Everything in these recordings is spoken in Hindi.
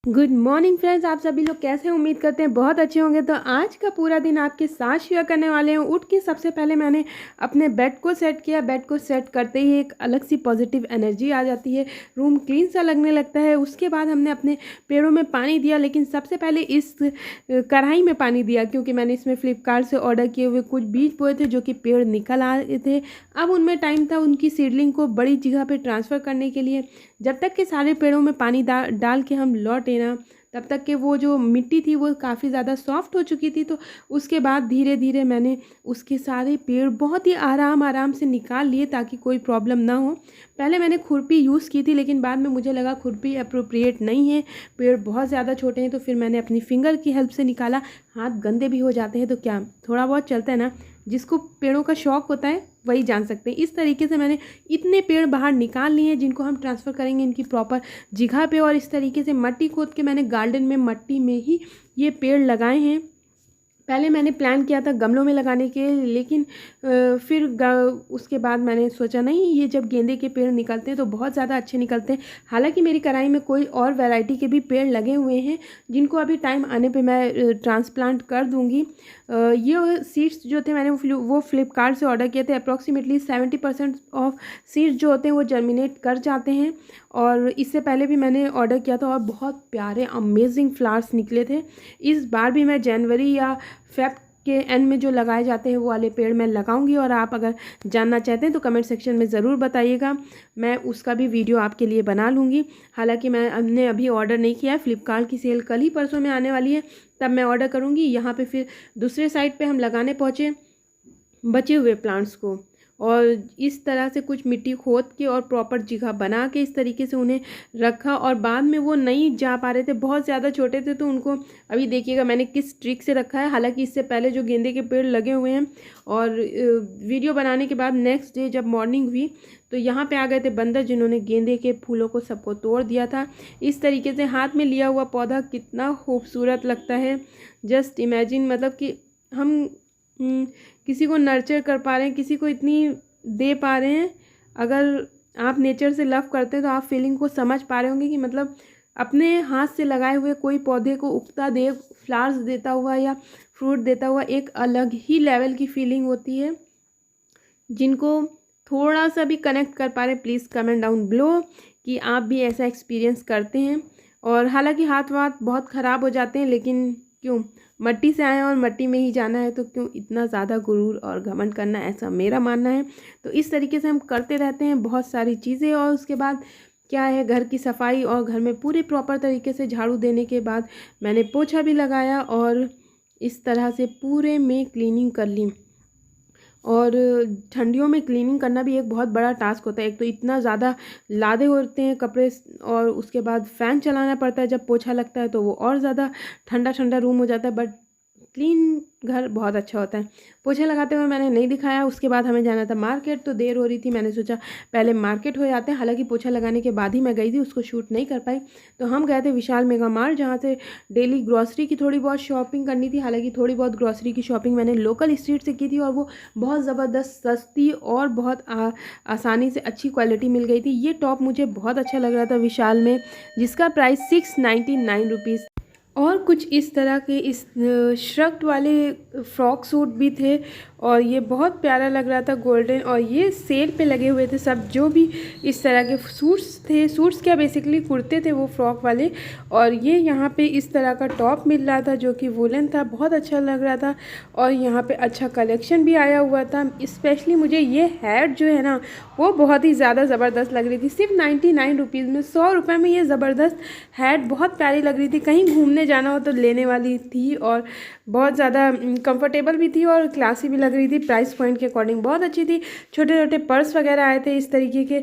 गुड मॉर्निंग फ्रेंड्स, आप सभी लोग कैसे हैं? उम्मीद करते हैं बहुत अच्छे होंगे। तो आज का पूरा दिन आपके साथ शेयर करने वाले हैं। उठ के सबसे पहले मैंने अपने बेड को सेट किया। बेड को सेट करते ही एक अलग सी पॉजिटिव एनर्जी आ जाती है, रूम क्लीन सा लगने लगता है। उसके बाद हमने अपने पेड़ों में पानी दिया, लेकिन सबसे पहले इस कढ़ाई में पानी दिया, क्योंकि मैंने इसमें फ्लिपकार्ट से ऑर्डर किए हुए कुछ बीज बोए थे जो कि पेड़ निकल आए थे। अब उनमें टाइम था उनकी सीडलिंग को बड़ी जगह पर ट्रांसफ़र करने के लिए। जब तक कि सारे पेड़ों में पानी डाल के हम लौटे ना, तब तक के वो जो मिट्टी थी वो काफ़ी ज़्यादा सॉफ्ट हो चुकी थी। तो उसके बाद धीरे धीरे मैंने उसके सारे पेड़ बहुत ही आराम आराम से निकाल लिए ताकि कोई प्रॉब्लम ना हो। पहले मैंने खुरपी यूज़ की थी, लेकिन बाद में मुझे लगा खुरपी अप्रोप्रिएट नहीं है, पेड़ बहुत ज़्यादा छोटे हैं। तो फिर मैंने अपनी फिंगर की हेल्प से निकाला। हाथ गंदे भी हो जाते हैं तो क्या, थोड़ा बहुत चलता है ना। जिसको पेड़ों का शौक़ होता है वही जान सकते हैं। इस तरीके से मैंने इतने पेड़ बाहर निकाल लिए हैं जिनको हम ट्रांसफ़र करेंगे इनकी प्रॉपर जगह पे। और इस तरीके से मट्टी खोद के मैंने गार्डन में मट्टी में ही ये पेड़ लगाए हैं। पहले मैंने प्लान किया था गमलों में लगाने के, लेकिन फिर उसके बाद मैंने सोचा नहीं, ये जब गेंदे के पेड़ निकलते हैं तो बहुत ज़्यादा अच्छे निकलते हैं। हालांकि मेरी कढ़ाई में कोई और वैरायटी के भी पेड़ लगे हुए हैं जिनको अभी टाइम आने पे मैं ट्रांसप्लांट कर दूँगी। ये सीड्स जो थे मैंने वो फ्लिपकार्ट से ऑर्डर किए थे। अप्रॉक्सीमेटली 70% ऑफ सीड्स जो होते हैं वो जर्मिनेट कर जाते हैं। और इससे पहले भी मैंने ऑर्डर किया था और बहुत प्यारे अमेजिंग फ्लावर्स निकले थे। इस बार भी मैं जनवरी या फेब के एंड में जो लगाए जाते हैं वो वाले पेड़ मैं लगाऊंगी। और आप अगर जानना चाहते हैं तो कमेंट सेक्शन में ज़रूर बताइएगा, मैं उसका भी वीडियो आपके लिए बना लूँगी। हालांकि मैंने अभी ऑर्डर नहीं किया है, फ्लिपकार्ट की सेल कल ही परसों में आने वाली है, तब मैं ऑर्डर करूँगी। यहाँ पे फिर दूसरे साइड पे हम लगाने पहुँचे बचे हुए प्लांट्स को, और इस तरह से कुछ मिट्टी खोद के और प्रॉपर जगह बना के इस तरीके से उन्हें रखा। और बाद में वो नहीं जा पा रहे थे, बहुत ज़्यादा छोटे थे, तो उनको अभी देखिएगा मैंने किस ट्रिक से रखा है। हालांकि इससे पहले जो गेंदे के पेड़ लगे हुए हैं, और वीडियो बनाने के बाद नेक्स्ट डे जब मॉर्निंग हुई तो यहाँ पे आ गए थे बंदर, जिन्होंने गेंदे के फूलों को सबको तोड़ दिया था। इस तरीके से हाथ में लिया हुआ पौधा कितना खूबसूरत लगता है, जस्ट इमेजिन। मतलब कि हम किसी को नर्चर कर पा रहे हैं, किसी को इतनी दे पा रहे हैं। अगर आप नेचर से लव करते हैं तो आप फीलिंग को समझ पा रहे होंगे कि मतलब अपने हाथ से लगाए हुए कोई पौधे को उगता देख, फ्लावर्स देता हुआ या फ्रूट देता हुआ एक अलग ही लेवल की फीलिंग होती है। जिनको थोड़ा सा भी कनेक्ट कर पा रहे हैं प्लीज़ कमेंट डाउन बिलो कि आप भी ऐसा एक्सपीरियंस करते हैं। और हालांकि हाथ वाथ बहुत ख़राब हो जाते हैं, लेकिन क्यों, मट्टी से आए हैं और मट्टी में ही जाना है, तो क्यों इतना ज़्यादा गुरूर और घमंड करना, ऐसा मेरा मानना है। तो इस तरीके से हम करते रहते हैं बहुत सारी चीज़ें। और उसके बाद क्या है, घर की सफाई और घर में पूरे प्रॉपर तरीके से झाड़ू देने के बाद मैंने पोछा भी लगाया और इस तरह से पूरे में क्लीनिंग कर ली। और ठंडियों में क्लीनिंग करना भी एक बहुत बड़ा टास्क होता है। एक तो इतना ज़्यादा लादे होते हैं कपड़े, और उसके बाद फ़ैन चलाना पड़ता है जब पोछा लगता है, तो वो और ज़्यादा ठंडा ठंडा रूम हो जाता है। बट क्लीन घर बहुत अच्छा होता है। पोछा लगाते हुए मैंने नहीं दिखाया। उसके बाद हमें जाना था मार्केट, तो देर हो रही थी, मैंने सोचा पहले मार्केट हो जाते हैं। हालांकि पोछा लगाने के बाद ही मैं गई थी, उसको शूट नहीं कर पाई। तो हम गए थे विशाल मेगा मार्ट, जहाँ से डेली ग्रॉसरी की थोड़ी बहुत शॉपिंग करनी थी। हालांकि थोड़ी बहुत ग्रॉसरी की शॉपिंग मैंने लोकल स्ट्रीट से की थी, और वो बहुत ज़बरदस्त सस्ती और बहुत आसानी से अच्छी क्वालिटी मिल गई थी। ये टॉप मुझे बहुत अच्छा लग रहा था विशाल में, जिसका प्राइस 699 रुपीज़। और कुछ इस तरह के इस श्रग वाले फ्रॉक सूट भी थे, और ये बहुत प्यारा लग रहा था गोल्डन। और ये सेल पे लगे हुए थे सब, जो भी इस तरह के सूट्स थे, सूट्स क्या बेसिकली कुर्ते थे वो फ्रॉक वाले। और ये यहाँ पे इस तरह का टॉप मिल रहा था जो कि वुलन था, बहुत अच्छा लग रहा था। और यहाँ पे अच्छा कलेक्शन भी आया हुआ था। स्पेशली मुझे ये हैट जो है ना, वो बहुत ही ज़्यादा ज़बरदस्त लग रही थी। सिर्फ 99 रुपीज़ में, 100 रुपये में ये ज़बरदस्त हैट बहुत प्यारी लग रही थी। कहीं घूमने जाना हो तो लेने वाली थी, और बहुत ज़्यादा कंफर्टेबल भी थी और क्लासी भी लग रही थी। प्राइस पॉइंट के अकॉर्डिंग बहुत अच्छी थी। छोटे छोटे पर्स वगैरह आए थे इस तरीके के,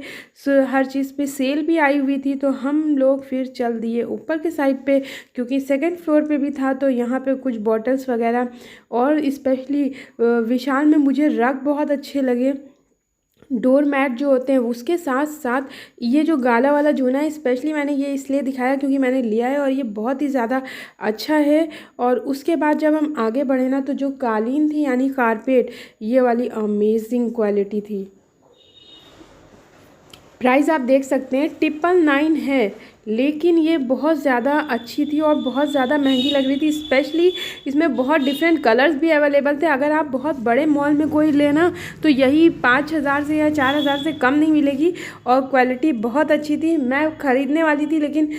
हर चीज़ पे सेल भी आई हुई थी। तो हम लोग फिर चल दिए ऊपर के साइड पे, क्योंकि सेकंड फ्लोर पे भी था। तो यहाँ पे कुछ बॉटल्स वगैरह, और स्पेशली विशाल में मुझे रग बहुत अच्छे लगे, डोर मैट जो होते हैं। उसके साथ साथ ये जो गाला वाला जूना है, स्पेशली मैंने ये इसलिए दिखाया क्योंकि मैंने लिया है और ये बहुत ही ज़्यादा अच्छा है। और उसके बाद जब हम आगे बढ़े ना, तो जो कालीन थी यानी कारपेट, ये वाली अमेजिंग क्वालिटी थी। प्राइस आप देक सकते हैं 999 है, लेकिन ये बहुत ज़्यादा अच्छी थी और बहुत ज़्यादा महंगी लग रही थी। स्पेशली इसमें बहुत डिफरेंट कलर्स भी अवेलेबल थे। अगर आप बहुत बड़े मॉल में कोई लेना तो यही 5,000 से या 4,000 से कम नहीं मिलेगी और क्वालिटी बहुत अच्छी थी। मैं ख़रीदने वाली थी लेकिन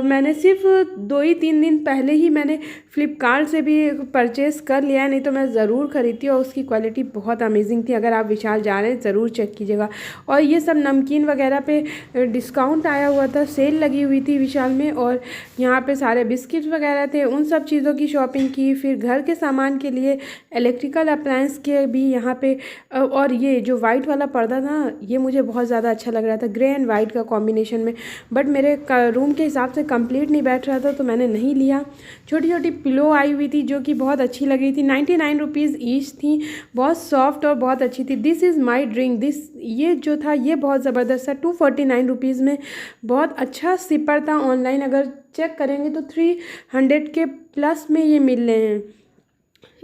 मैंने सिर्फ 2 ही 3 दिन पहले ही मैंने फ़्लिपकार्ट से भी परचेज़ कर लिया है, नहीं तो मैं ज़रूर ख़रीदती। और उसकी क्वालिटी बहुत अमेजिंग थी। अगर आप विशाल जा रहे हैं ज़रूर चेक कीजिएगा। और ये सब नमकीन वगैरह पे डिस्काउंट आया हुआ था, सेल लगी हुई थी विशाल में, और यहाँ पे सारे बिस्किट्स वगैरह थे, उन सब चीज़ों की शॉपिंग की। फिर घर के सामान के लिए इलेक्ट्रिकल अप्लायंस के भी यहाँ पे और ये जो वाइट वाला पर्दा था ये मुझे बहुत ज़्यादा अच्छा लग रहा था, ग्रे एंड वाइट का कॉम्बिनेशन में, बट मेरे रूम के हिसाब से कंप्लीट नहीं बैठ रहा था तो मैंने नहीं लिया। छोटी छोटी पिलो आई हुई थी जो कि बहुत अच्छी लग रही थी, 99 रुपीज़ ईच थी, बहुत सॉफ्ट और बहुत अच्छी थी। This is my drink, this ये जो था ये बहुत ज़बरदस्त था, 249 रुपीज़ में बहुत अच्छा सिपर था। ऑनलाइन अगर चेक करेंगे तो 300 के प्लस में ये मिल रहे हैं।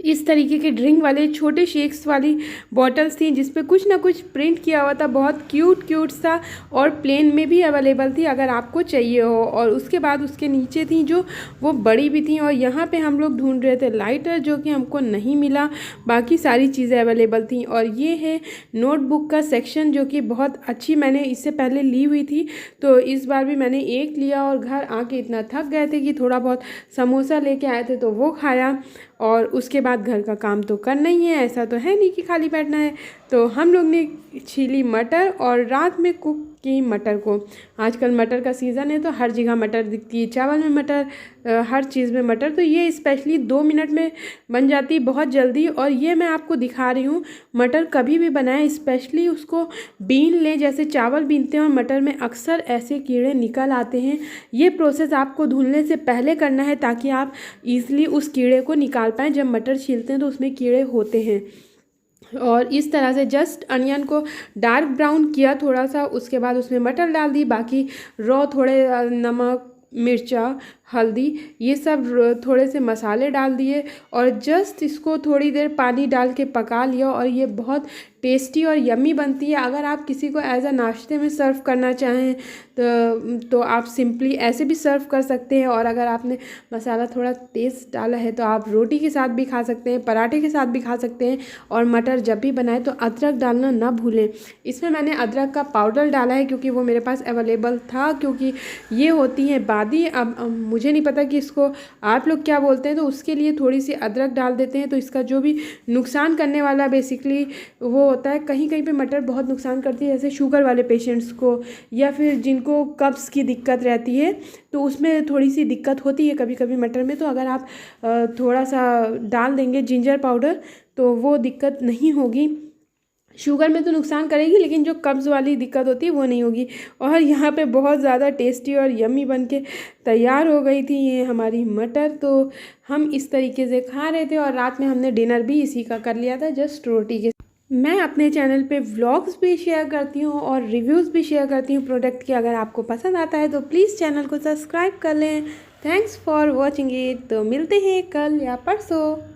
इस तरीके के ड्रिंक वाले छोटे शेक्स वाली बॉटल्स थी जिस पे कुछ ना कुछ प्रिंट किया हुआ था, बहुत क्यूट सा, और प्लेन में भी अवेलेबल थी अगर आपको चाहिए हो। और उसके बाद उसके नीचे थी जो वो बड़ी भी थी। और यहाँ पे हम लोग ढूंढ रहे थे लाइटर जो कि हमको नहीं मिला, बाकी सारी चीज़ें अवेलेबल थी। और ये है नोटबुक का सेक्शन जो कि बहुत अच्छी, मैंने इससे पहले ली हुई थी तो इस बार भी मैंने एक लिया और घर आके इतना थक गए थे कि थोड़ा बहुत समोसा लेके आए थे तो वो खाया। और उसके बाद घर का काम तो करना ही है, ऐसा तो है नहीं कि खाली बैठना है। तो हम लोग ने छीली मटर और रात में कुक की मटर को। आजकल मटर का सीज़न है तो हर जगह मटर दिखती है, चावल में मटर, हर चीज़ में मटर। तो ये स्पेशली 2 मिनट में बन जाती है बहुत जल्दी। और ये मैं आपको दिखा रही हूँ, मटर कभी भी बनाएं स्पेशली उसको बीन लें, जैसे चावल बीनते हैं और मटर में अक्सर ऐसे कीड़े निकल आते हैं। ये प्रोसेस आपको धुलने से पहले करना है ताकि आप ईज़िली उस कीड़े को निकाल पाएँ। जब मटर छीलते हैं तो उसमें कीड़े होते हैं। और इस तरह से जस्ट अनियन को डार्क ब्राउन किया थोड़ा सा, उसके बाद उसमें मटर डाल दी, बाकी रॉ थोड़े नमक, मिर्चा, हल्दी, ये सब थोड़े से मसाले डाल दिए और जस्ट इसको थोड़ी देर पानी डाल के पका लिया। और ये बहुत टेस्टी और यम्मी बनती है। अगर आप किसी को एज अ नाश्ते में सर्व करना चाहें तो आप सिंपली ऐसे भी सर्व कर सकते हैं। और अगर आपने मसाला थोड़ा तेज़ डाला है तो आप रोटी के साथ भी खा सकते हैं, पराठे के साथ भी खा सकते हैं। और मटर जब भी बनाएं तो अदरक डालना ना भूलें। इसमें मैंने अदरक का पाउडर डाला है क्योंकि वो मेरे पास अवेलेबल था, क्योंकि ये होती हैं बादी। अब मुझे नहीं पता कि इसको आप लोग क्या बोलते हैं, तो उसके लिए थोड़ी सी अदरक डाल देते हैं। तो इसका जो भी नुकसान करने वाला बेसिकली वो होता है, कहीं कहीं पे मटर बहुत नुकसान करती है, जैसे शुगर वाले पेशेंट्स को या फिर जिनको कब्ज़ की दिक्कत रहती है तो उसमें थोड़ी सी दिक्कत होती है कभी कभी मटर में। तो अगर आप थोड़ा सा डाल देंगे जिंजर पाउडर तो वो दिक्कत नहीं होगी। शुगर में तो नुकसान करेगी लेकिन जो कब्ज़ वाली दिक्कत होती है वो नहीं होगी। और यहाँ पे बहुत ज़्यादा टेस्टी और यम्मी बन के तैयार हो गई थी ये हमारी मटर। तो हम इस तरीके से खा रहे थे और रात में हमने डिनर भी इसी का कर लिया था, जस्ट रोटी के। मैं अपने चैनल पे व्लॉग्स भी शेयर करती हूँ और रिव्यूज़ भी शेयर करती हूँ प्रोडक्ट के। अगर आपको पसंद आता है तो प्लीज़ चैनल को सब्सक्राइब कर लें। Thanks for watching it. तो मिलते हैं कल या परसों।